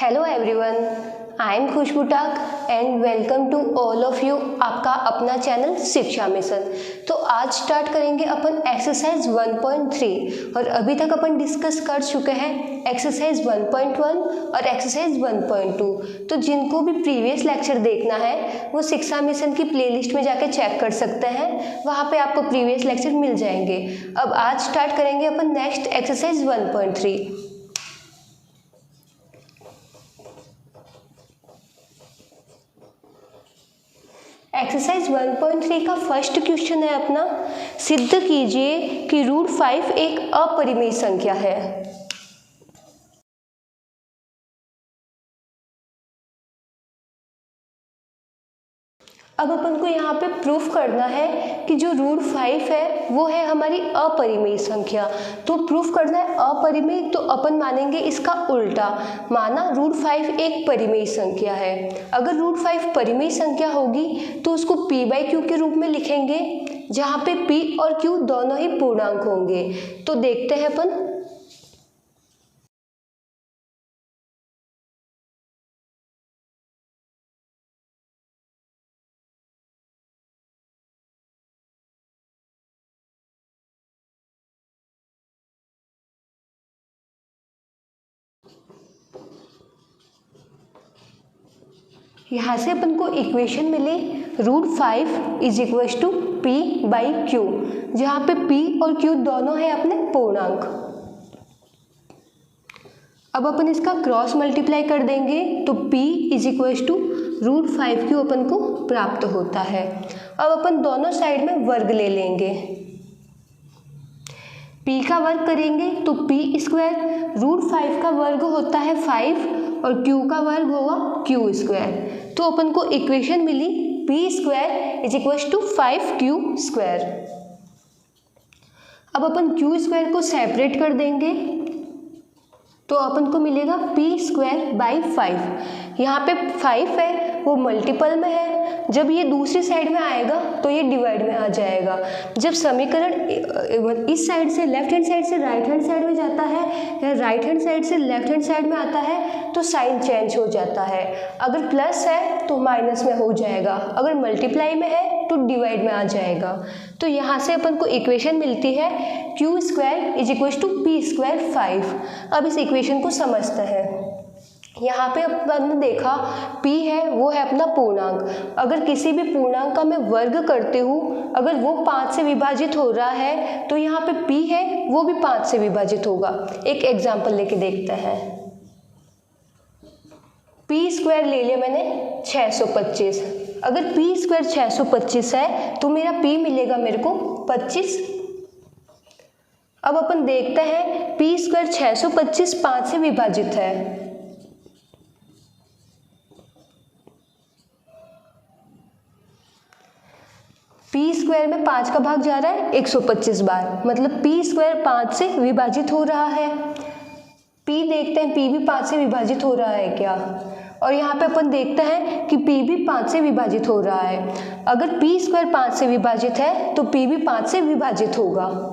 Hello everyone, I am Khushboo talk and welcome to all of you आपका अपना channel शिक्षा mission. तो आज स्टार्ट करेंगे अपन एक्सरसाइज 1.3 और अभी तक अपन डिस्कस कर चुके हैं एक्सरसाइज 1.1 और एक्सरसाइज 1.2। तो जिनको भी प्रीवियस लेक्चर देखना है वो शिक्षा मिशन की प्लेलिस्ट में जाके चेक कर सकते हैं, वहाँ पे आपको प्रीवियस लेक्चर मिल जाएंगे। अब आज स्टार्ट करेंगे अपन नेक्स्ट एक्सरसाइज 1.3। एक्सरसाइज 1.3 का फर्स्ट क्वेश्चन है अपना, सिद्ध कीजिए कि √5 एक अपरिमेय संख्या है। अब अपन को यहाँ पे प्रूफ करना है कि जो √5 है वो है हमारी अपरिमेय संख्या। तो प्रूफ करना है अपरिमेय, तो अपन मानेंगे इसका उल्टा, माना √5 एक परिमेय संख्या है। अगर √5 परिमेय संख्या होगी तो उसको p/q के रूप में लिखेंगे, जहाँ पे p और q दोनों ही पूर्णांक होंगे। तो देखते हैं अपन, यहाँ से अपन को इक्वेशन मिली √5 = p/q, जहाँ पे p और q दोनों है अपने पूर्णांक। अब अपन इसका क्रॉस मल्टीप्लाई कर देंगे तो p = √5q अपन को प्राप्त होता है। अब अपन दोनों साइड में वर्ग ले लेंगे, p का वर्ग करेंगे तो p², √5 का वर्ग होता है 5 और q का वर्ग होगा q²। तो अपन को इक्वेशन मिली p² = 5q²। अब अपन q² को सेपरेट कर देंगे तो अपन को मिलेगा p²/5। यहाँ पे 5 है वो मल्टीपल में है, जब ये दूसरी साइड में आएगा तो ये डिवाइड में आ जाएगा। जब समीकरण इस साइड से लेफ्ट हैंड साइड से राइट हैंड साइड में जाता है या राइट हैंड साइड से लेफ्ट हैंड साइड में आता है तो साइन चेंज हो जाता है। अगर प्लस है तो माइनस में हो जाएगा, अगर मल्टीप्लाई में है तो डिवाइड में आ जाएगा। तो यहाँ से अपन को इक्वेशन मिलती है q² = p²/5। अब इस इक्वेशन को समझते हैं। यहाँ पे अपन ने देखा p है वो है अपना पूर्णांक। अगर किसी भी पूर्णांक का मैं वर्ग करती हूँ, अगर वो 5 से विभाजित हो रहा है तो यहाँ पे p है वो भी 5 से विभाजित होगा। एक एग्जाम्पल लेके देखते हैं। p² ले लिया मैंने 625। अगर p² 625 है तो मेरा p मिलेगा मेरे को 25। अब अपन देखते हैं p² 625 5 से विभाजित है। p² में 5 का भाग जा रहा है 125 बार, मतलब p² 5 से विभाजित हो रहा है। p देखते हैं p भी 5 से विभाजित हो रहा है क्या, और यहाँ पे अपन देखते हैं कि p भी 5 से विभाजित हो रहा है। अगर p² 5 से विभाजित है तो p भी 5 से विभाजित होगा।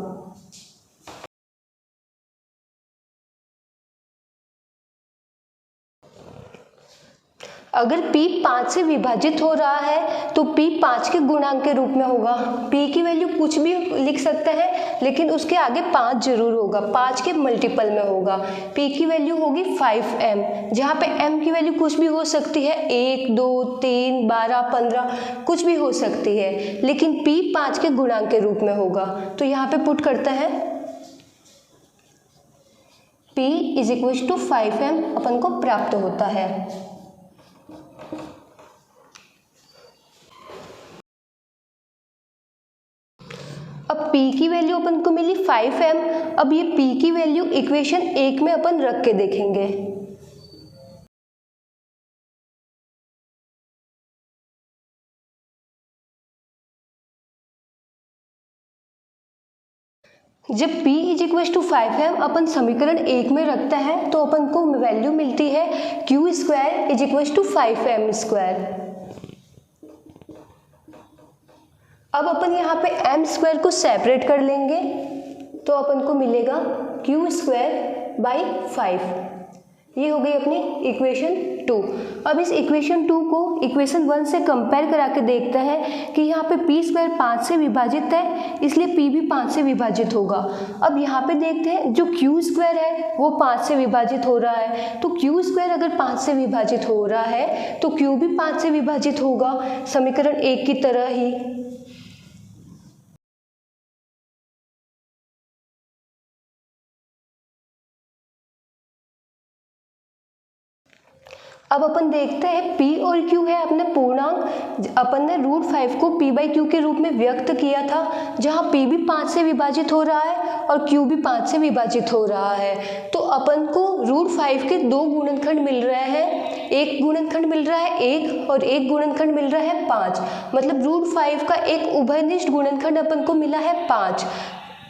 अगर p 5 से विभाजित हो रहा है तो p 5 के गुणांक के रूप में होगा। p की वैल्यू कुछ भी लिख सकते हैं लेकिन उसके आगे 5 जरूर होगा, 5 के मल्टीपल में होगा। p की वैल्यू होगी 5m, जहाँ पे m की वैल्यू कुछ भी हो सकती है, 1 2 3 12 15 कुछ भी हो सकती है, लेकिन p 5 के गुणांक के रूप में होगा। तो यहाँ पे पुट करते हैं p = 5m अपन को प्राप्त होता है। अब p की वैल्यू अपन को मिली 5m। अब ये p की वैल्यू इक्वेशन 1 में अपन रख के देखेंगे। जब p = 5m अपन समीकरण 1 में रखते हैं तो अपन को वैल्यू मिलती है q² = 5m²। अब अपन यहाँ पे m² को सेपरेट कर लेंगे तो अपन को मिलेगा q² / 5। ये हो गई अपनी इक्वेशन 2। अब इस इक्वेशन 2 को इक्वेशन 1 से कंपेयर करा के देखते हैं कि यहाँ पे p स्क्वायर 5 से विभाजित है, इसलिए p भी 5 से विभाजित होगा। अब यहाँ पे देखते हैं जो q स्क्वायर है वो 5 से विभाजित हो रहा है, तो q स्क्वायर अगर 5 से विभाजित हो रहा है तो q भी 5 से विभाजित होगा, समीकरण 1 की तरह ही। अब अपन देखते हैं p और q है अपने पूर्णांक। अपन ने √5 को p/q के रूप में व्यक्त किया था, जहाँ p भी 5 से विभाजित हो रहा है और q भी 5 से विभाजित हो रहा है। तो अपन को √5 के 2 गुणनखंड मिल रहे हैं, एक गुणनखंड मिल रहा है 1 और एक गुणनखंड मिल रहा है 5। मतलब √5 का एक उभयनिष्ठ गुणनखंड अपन को मिला है 5।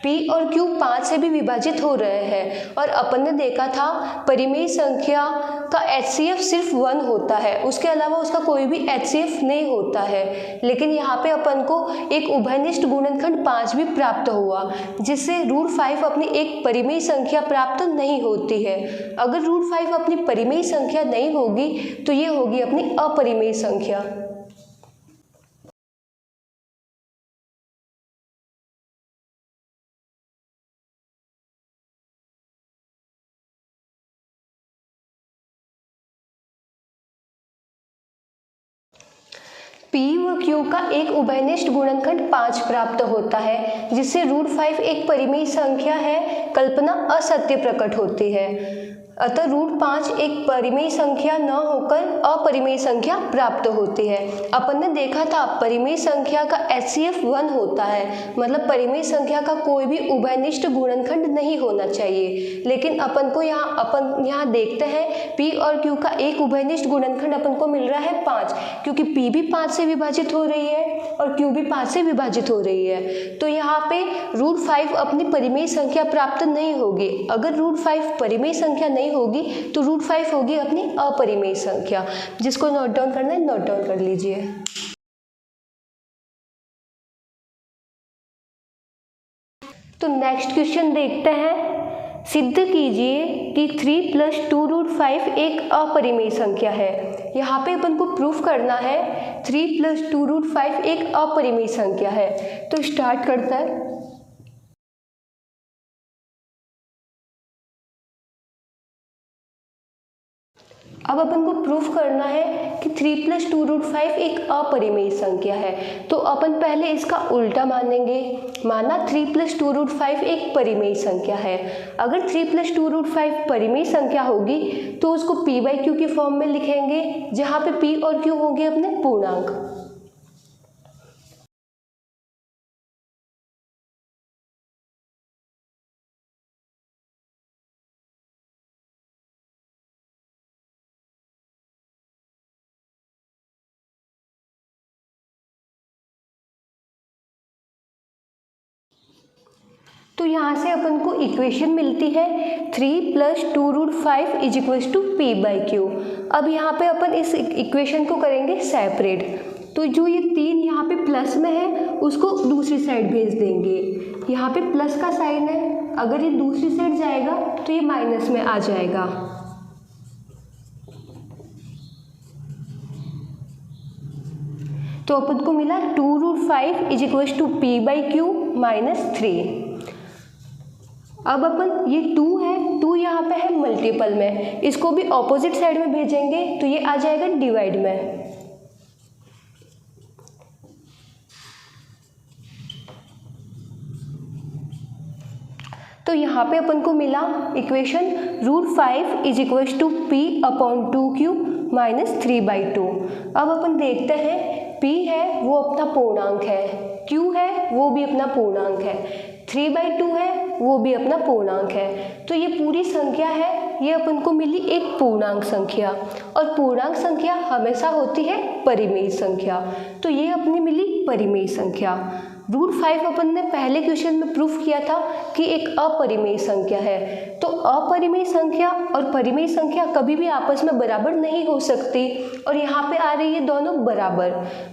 p और q 5 से भी विभाजित हो रहे हैं और अपन ने देखा था परिमेय संख्या का HCF सिर्फ 1 होता है, उसके अलावा उसका कोई भी HCF नहीं होता है। लेकिन यहाँ पे अपन को एक उभयनिष्ठ गुणनखंड 5 भी प्राप्त हुआ, जिससे √5 अपनी एक परिमेय संख्या प्राप्त नहीं होती है। अगर √5 अपनी परिमेय संख्या नहीं होगी तो ये होगी अपनी अपरिमेय संख्या। p व q का एक उभयनिष्ठ गुणनखंड 5 प्राप्त होता है, जिससे √5 एक परिमेय संख्या है, कल्पना असत्य प्रकट होती है। अतः √5 एक परिमेय संख्या न होकर अपरिमेय संख्या प्राप्त होती है। अपन ने देखा था परिमेय संख्या का HCF 1 होता है, मतलब परिमेय संख्या का कोई भी उभयनिष्ठ गुणनखंड नहीं होना चाहिए। लेकिन अपन यहाँ देखते हैं p और q का एक उभयनिष्ठ गुणनखंड अपन को मिल रहा है 5, क्योंकि p भी 5 से विभाजित हो रही है और q भी 5 से विभाजित हो रही है। तो यहाँ पे √5 अपनी परिमेय संख्या प्राप्त नहीं होगी। अगर √5 परिमेय संख्या नहीं होगी तो √5 होगी अपनी अपरिमेय संख्या। जिसको नोट डाउन करना है नोट डाउन कर लीजिए। तो नेक्स्ट क्वेश्चन देखते हैं। सिद्ध कीजिए कि 3 + 2√5 एक अपरिमेय संख्या है। यहाँ पे अपन को प्रूफ करना है 3 + 2√5 एक अपरिमेय संख्या है। तो स्टार्ट करता है। अब अपन को प्रूफ करना है कि 3 + 2√5 एक अपरिमेय संख्या है। तो अपन पहले इसका उल्टा मानेंगे। माना 3 + 2√5 एक परिमेय संख्या है। अगर 3 + 2√5 परिमेय संख्या होगी तो उसको p/q की फॉर्म में लिखेंगे, जहाँ पे p और q होंगे अपने पूर्णांक। तो यहाँ से अपन को इक्वेशन मिलती है 3 + 2√5 = p/q। अब यहाँ पे अपन इस इक्वेशन को करेंगे सेपरेट। तो जो ये 3 यहाँ पे प्लस में है उसको दूसरी साइड भेज देंगे। यहाँ पे प्लस का साइन है, अगर ये दूसरी साइड जाएगा तो ये माइनस में आ जाएगा। तो अपन को मिला 2√5 = p/q - 3। अब अपन ये 2 है, 2 यहाँ पे है मल्टीपल में, इसको भी ऑपोजिट साइड में भेजेंगे तो ये आ जाएगा डिवाइड में। तो यहाँ पे अपन को मिला इक्वेशन √5 = p/2q - 3/2। अब अपन देखते हैं p है वो अपना पूर्णांक है, q है वो भी अपना पूर्णांक है, 3/2 है वो भी अपना पूर्णांक है। तो ये पूरी संख्या है, ये अपन को मिली एक पूर्णांक संख्या, और पूर्णांक संख्या हमेशा होती है परिमेय संख्या। तो ये अपनी मिली परिमेय संख्या। √5 अपन ने पहले क्वेश्चन में प्रूफ किया था कि एक अपरिमेय संख्या है। तो अपरिमेय संख्या और परिमेय संख्या कभी भी आपस में बराबर नहीं हो सकती, और यहाँ पे आ रही है दोनों बराबर।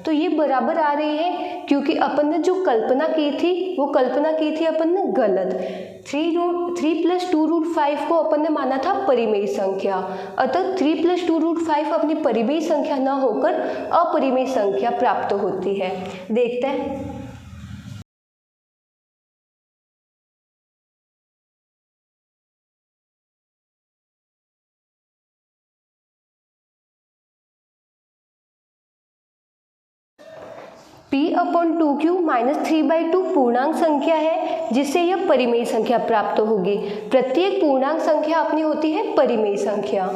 तो ये बराबर आ रही है क्योंकि अपन ने जो कल्पना की थी वो कल्पना की थी अपन ने गलत। 3 + 2√5 को अपन ने माना था परिमेय संख्या, अतः 3 + 2√5 अपनी परिमेय संख्या न होकर अपरिमेय संख्या प्राप्त होती है। देखते हैं। P/2Q - 3/2 पूर्णांक संख्या है जिससे यह परिमेय संख्या प्राप्त होगी। प्रत्येक पूर्णांक संख्या अपनी होती है परिमेय संख्या।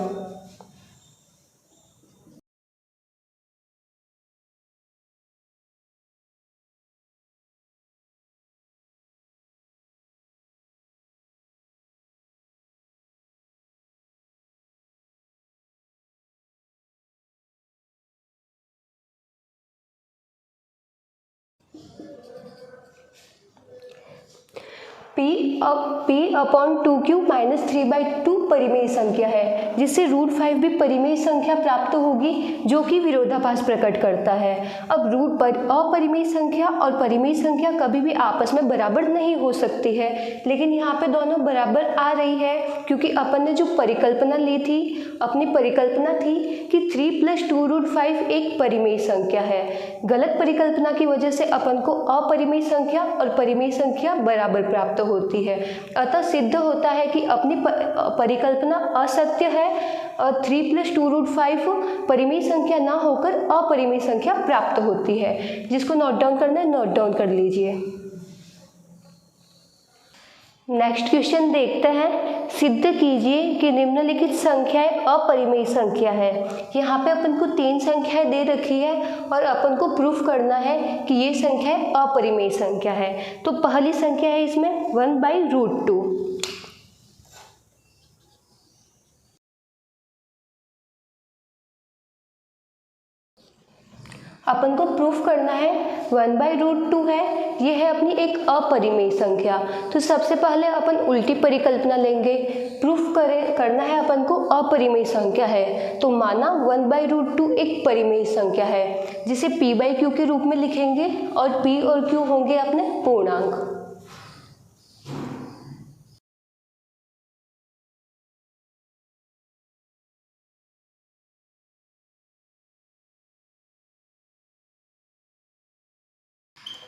P/2Q - 3/2 परिमेय संख्या है जिससे √5 भी परिमेय संख्या प्राप्त होगी, जो कि विरोधाभास प्रकट करता है। अब अपरिमेय संख्या और परिमेय संख्या कभी भी आपस में बराबर नहीं हो सकती है, लेकिन यहाँ पे दोनों बराबर आ रही है क्योंकि अपन ने जो परिकल्पना ली थी, अपनी परिकल्पना थी कि 3 + 2√5 एक परिमेय संख्या है। गलत परिकल्पना की वजह से अपन को अपरिमेय संख्या और परिमेय संख्या बराबर प्राप्त होती है, अतः सिद्ध होता है कि अपनी परिकल्पना असत्य है और 3 + 2√5 परिमेय संख्या ना होकर अपरिमेय संख्या प्राप्त होती है। जिसको नोट डाउन करना है नोट डाउन कर लीजिए। नेक्स्ट क्वेश्चन देखते हैं। सिद्ध कीजिए कि निम्नलिखित संख्याएं अपरिमेय संख्या है। यहाँ पे अपन को 3 संख्याएं दे रखी है और अपन को प्रूफ करना है कि ये संख्याएं अपरिमेय संख्या है। तो पहली संख्या है इसमें 1/√2। अपन को प्रूफ करना है 1/√2 है, ये है अपनी एक अपरिमेय संख्या। तो सबसे पहले अपन उल्टी परिकल्पना लेंगे। प्रूफ करना है अपन को अपरिमेय संख्या है, तो माना 1/√2 एक परिमेय संख्या है जिसे p/q के रूप में लिखेंगे और p और q होंगे अपने पूर्णांक।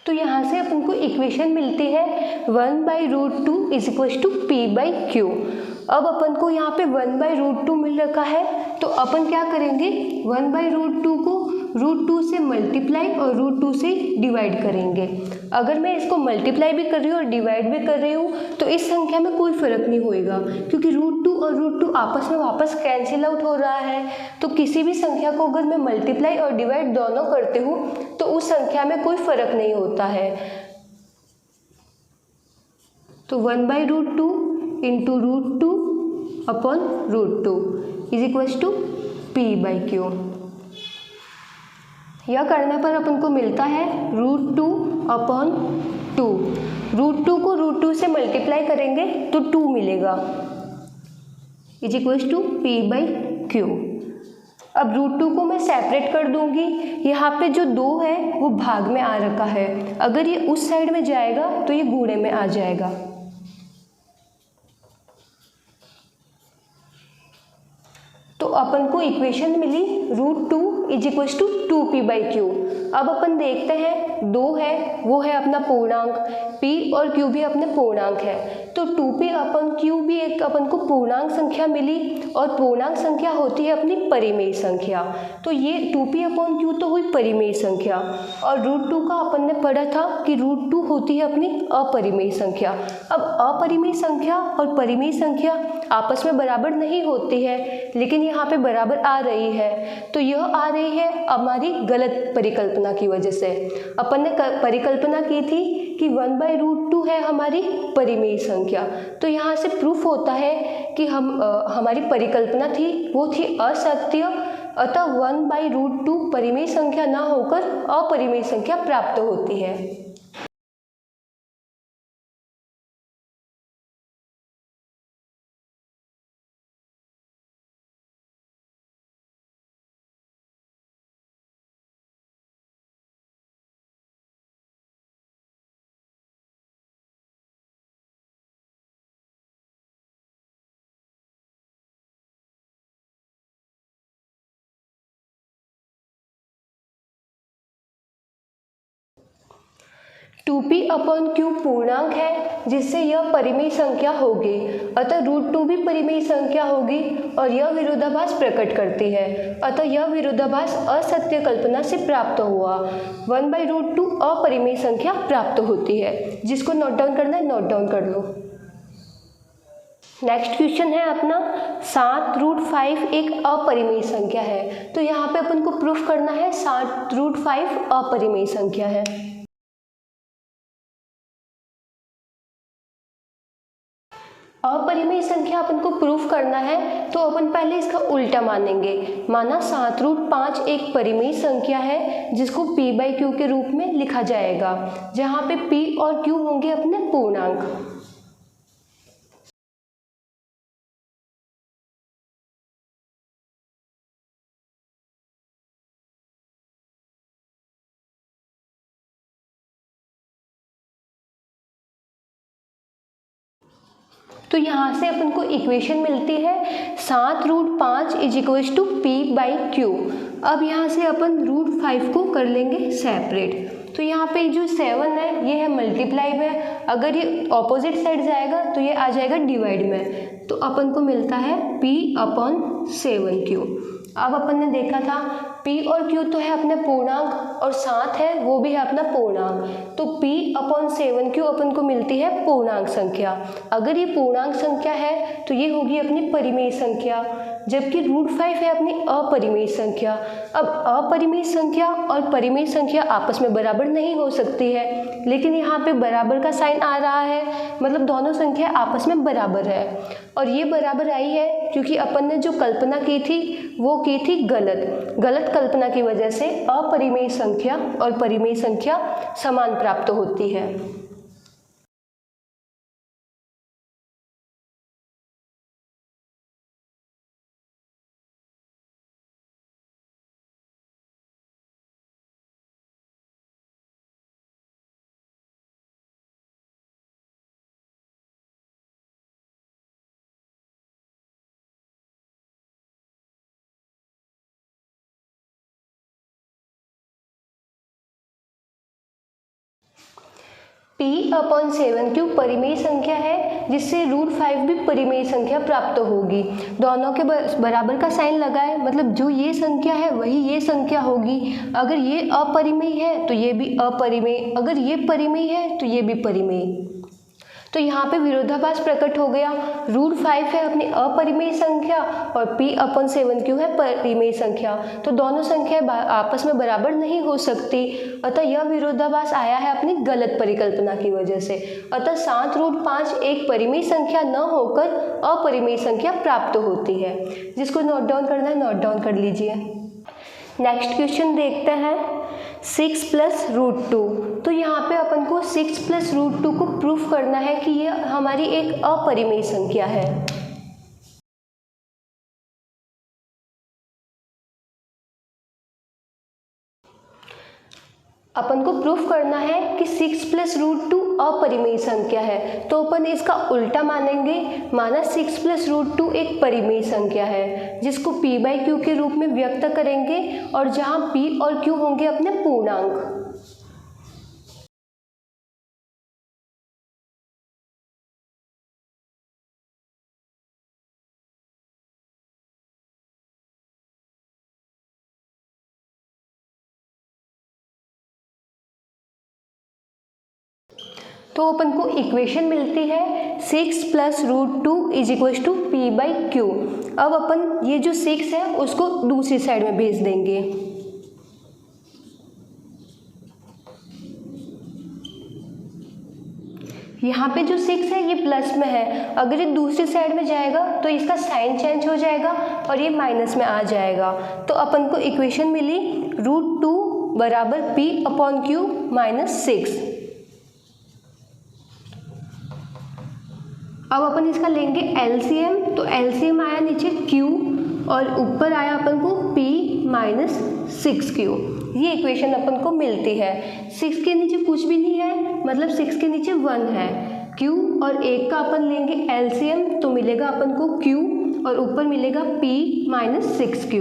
तो यहाँ से अपन को इक्वेशन मिलती है 1/√2 = p/q। अब अपन को यहाँ पे 1/√2 मिल रखा है, तो अपन क्या करेंगे, 1/√2 को √2 से मल्टीप्लाई और √2 से डिवाइड करेंगे। अगर मैं इसको मल्टीप्लाई भी कर रही हूँ और डिवाइड भी कर रही हूँ तो इस संख्या में कोई फर्क नहीं होएगा, क्योंकि √2 और √2 आपस में वापस कैंसिल आउट हो रहा है। तो किसी भी संख्या को अगर मैं मल्टीप्लाई और डिवाइड दोनों करती हूँ तो उस संख्या में कोई फर्क नहीं होता है। तो 1/√2 × √2 अपॉन √2 = p/q। यह करने पर अपन को मिलता है √2/2। √2 को √2 से मल्टीप्लाई करेंगे तो 2 मिलेगा = p/q। अब √2 को मैं सेपरेट कर दूंगी। यहाँ पे जो 2 है वो भाग में आ रखा है, अगर ये उस साइड में जाएगा तो ये गुणे में आ जाएगा। तो अपन को इक्वेशन मिली √2 = 2p/q। अब अपन देखते हैं 2 है वो है अपना पूर्णांक, p और q भी अपने पूर्णांक है, तो 2p/q भी एक अपन को पूर्णांक संख्या मिली और पूर्णांक संख्या होती है अपनी परिमेय संख्या। तो ये 2p/q तो हुई परिमेय संख्या, और √2 का अपन ने पढ़ा था कि √2 होती है अपनी अपरिमेय संख्या। अब अपरिमेय संख्या और परिमेय संख्या आपस में बराबर नहीं होती है, लेकिन यहाँ पे बराबर आ रही है। तो यह आ रही है हमारी गलत परिकल्पना की वजह से। अपन ने परिकल्पना की थी कि 1/√2 है हमारी परिमेय संख्या, तो यहाँ से प्रूफ होता है कि हमारी परिकल्पना थी वो थी असत्य, अतः 1/√2 परिमेय संख्या ना होकर अपरिमेय संख्या प्राप्त होती है। 2p/q पूर्णांक है जिससे यह परिमेय संख्या होगी, अतः √2 भी परिमेय संख्या होगी और यह विरोधाभास प्रकट करती है, अतः यह विरोधाभास असत्य कल्पना से प्राप्त हुआ। 1/√2 अपरिमेय संख्या प्राप्त होती है। जिसको नोट डाउन करना है नोट डाउन कर लो। नेक्स्ट क्वेश्चन है अपना 7√5 एक अपरिमेय संख्या है। तो यहाँ पे अपन को प्रूफ करना है 7√5 अपरिमेय संख्या है। अपरिमेय संख्या अपन को प्रूफ करना है तो अपन पहले इसका उल्टा मानेंगे। माना 7√5 एक परिमेय संख्या है जिसको p/q के रूप में लिखा जाएगा, जहाँ पे p और q होंगे अपने पूर्णांक। तो यहाँ से अपन को इक्वेशन मिलती है 7√5 = p/q। अब यहाँ से अपन √5 को कर लेंगे सेपरेट। तो यहाँ पे जो 7 है ये है मल्टीप्लाई में, अगर ये ऑपोजिट साइड जाएगा तो ये आ जाएगा डिवाइड में। तो अपन को मिलता है p/7q। अब अपन ने देखा था p और q तो है अपने पूर्णांक और 7 है वो भी है अपना पूर्णांक। तो p/7q अपन को मिलती है पूर्णांक संख्या। अगर ये पूर्णांक संख्या है तो ये होगी अपनी परिमेय संख्या, जबकि √5 है अपनी अपरिमेय संख्या। अब अपरिमेय संख्या और परिमेय संख्या आपस में बराबर नहीं हो सकती है, लेकिन यहाँ पे बराबर का साइन आ रहा है, मतलब दोनों संख्या आपस में बराबर है। और ये बराबर आई है क्योंकि अपन ने जो कल्पना की थी वो की थी गलत कल्पना की वजह से अपरिमेय संख्या और परिमेय संख्या समान प्राप्त होती है। p/7q परिमेय संख्या है जिससे √5 भी परिमेय संख्या प्राप्त होगी। दोनों के बराबर का साइन लगाए, मतलब जो ये संख्या है वही ये संख्या होगी। अगर ये अपरिमेय है तो ये भी अपरिमेय, अगर ये परिमेय है तो ये भी परिमेय। तो यहाँ पे विरोधाभास प्रकट हो गया। √5 है अपनी अपरिमेय संख्या और p/7q है परिमेय संख्या, तो दोनों संख्याएं आपस में बराबर नहीं हो सकती, अतः यह विरोधाभास आया है अपनी गलत परिकल्पना की वजह से। अतः 7√5 एक परिमेय संख्या न होकर अपरिमेय संख्या प्राप्त होती है। जिसको नोट डाउन करना है नोट डाउन कर लीजिए। नेक्स्ट क्वेश्चन देखते हैं 6 + √2। तो यहाँ पे अपन को 6 + √2 को प्रूफ करना है कि ये हमारी एक अपरिमेय संख्या है। अपन को प्रूफ करना है कि 6 + √2 अपरिमेय संख्या है, तो अपन इसका उल्टा मानेंगे। माना 6 + √2 एक परिमेय संख्या है जिसको p/q के रूप में व्यक्त करेंगे और जहाँ p और q होंगे अपने पूर्णांक। तो अपन को इक्वेशन मिलती है 6 + √2 = p/q। अब अपन ये जो 6 है उसको दूसरी साइड में भेज देंगे। यहाँ पे जो 6 है ये प्लस में है, अगर ये दूसरी साइड में जाएगा तो इसका साइन चेंज हो जाएगा और ये माइनस में आ जाएगा। तो अपन को इक्वेशन मिली √2 = p/q - 6। अब अपन इसका लेंगे एलसीएम। तो एलसीएम आया नीचे q और ऊपर आया अपन को p - 6q। ये इक्वेशन अपन को मिलती है। 6 के नीचे कुछ भी नहीं है, मतलब 6 के नीचे 1 है। q और 1 का अपन लेंगे एलसीएम तो मिलेगा अपन को q और ऊपर मिलेगा p - 6q।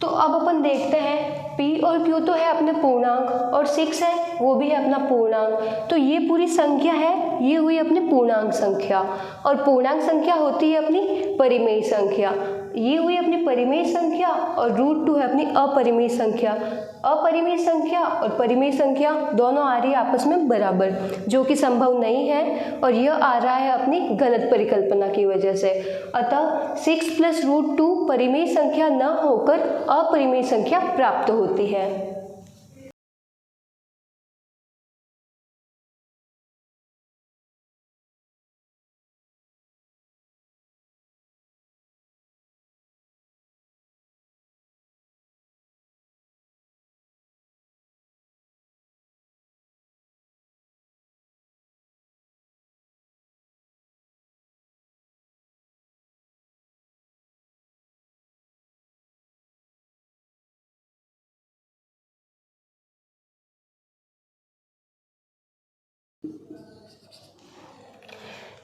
तो अब अपन देखते हैं P और Q तो है अपने पूर्णांक और 6 है वो भी है अपना पूर्णांक। तो ये पूरी संख्या है, ये हुई अपनी पूर्णांक संख्या, और पूर्णांक संख्या होती है अपनी परिमेय संख्या। ये हुई अपनी परिमेय संख्या और √2 है अपनी अपरिमेय संख्या। अपरिमेय संख्या और परिमेय संख्या दोनों आ रही है आपस में बराबर, जो कि संभव नहीं है, और यह आ रहा है अपनी गलत परिकल्पना की वजह से। अतः 6 + √2 परिमेय संख्या न होकर अपरिमेय संख्या प्राप्त होती है।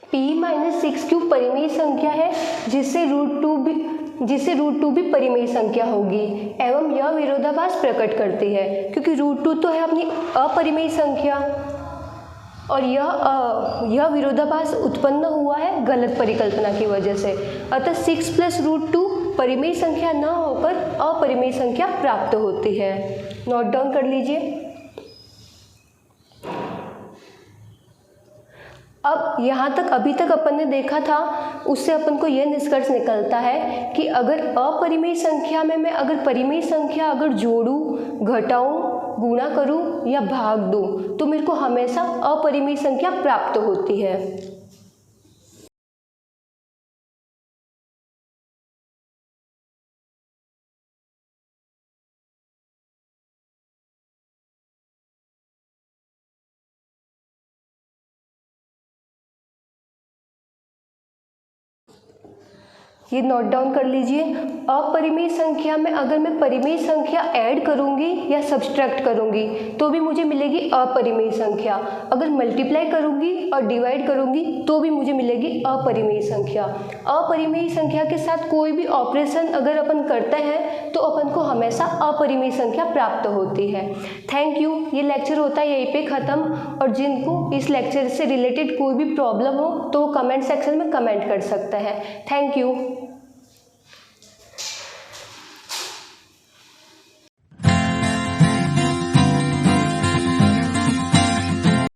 P - 6Q परिमेय संख्या है जिससे √2 भी परिमेय संख्या होगी, एवं यह विरोधाभास प्रकट करती है, क्योंकि √2 तो है अपनी अपरिमेय संख्या और यह विरोधाभास उत्पन्न हुआ है गलत परिकल्पना की वजह से। अतः 6 + √2 परिमेय संख्या न होकर अपरिमेय संख्या प्राप्त होती है। नोट डाउन कर लीजिए। अब यहाँ तक अभी तक अपन ने देखा था, उससे अपन को यह निष्कर्ष निकलता है कि अगर अपरिमेय संख्या में मैं अगर परिमेय संख्या अगर जोड़ूं, घटाऊं, गुणा करूं या भाग दूं, तो मेरे को हमेशा अपरिमेय संख्या प्राप्त होती है। ये नोट डाउन कर लीजिए। अपरिमेय संख्या में अगर मैं परिमेय संख्या ऐड करूंगी या सब्सट्रैक्ट करूंगी तो भी मुझे मिलेगी अपरिमेय संख्या। अगर मल्टीप्लाई करूंगी और डिवाइड करूंगी तो भी मुझे मिलेगी अपरिमेय संख्या। अपरिमेय संख्या के साथ कोई भी ऑपरेशन अगर अपन करते हैं तो अपन को हमेशा अपरिमेय संख्या प्राप्त होती है। Thank you. ये लेक्चर होता है यहीं पे ख़त्म, और जिनको इस लेक्चर से रिलेटेड कोई भी प्रॉब्लम हो तो वो कमेंट सेक्शन में कमेंट कर सकते हैं। Thank you.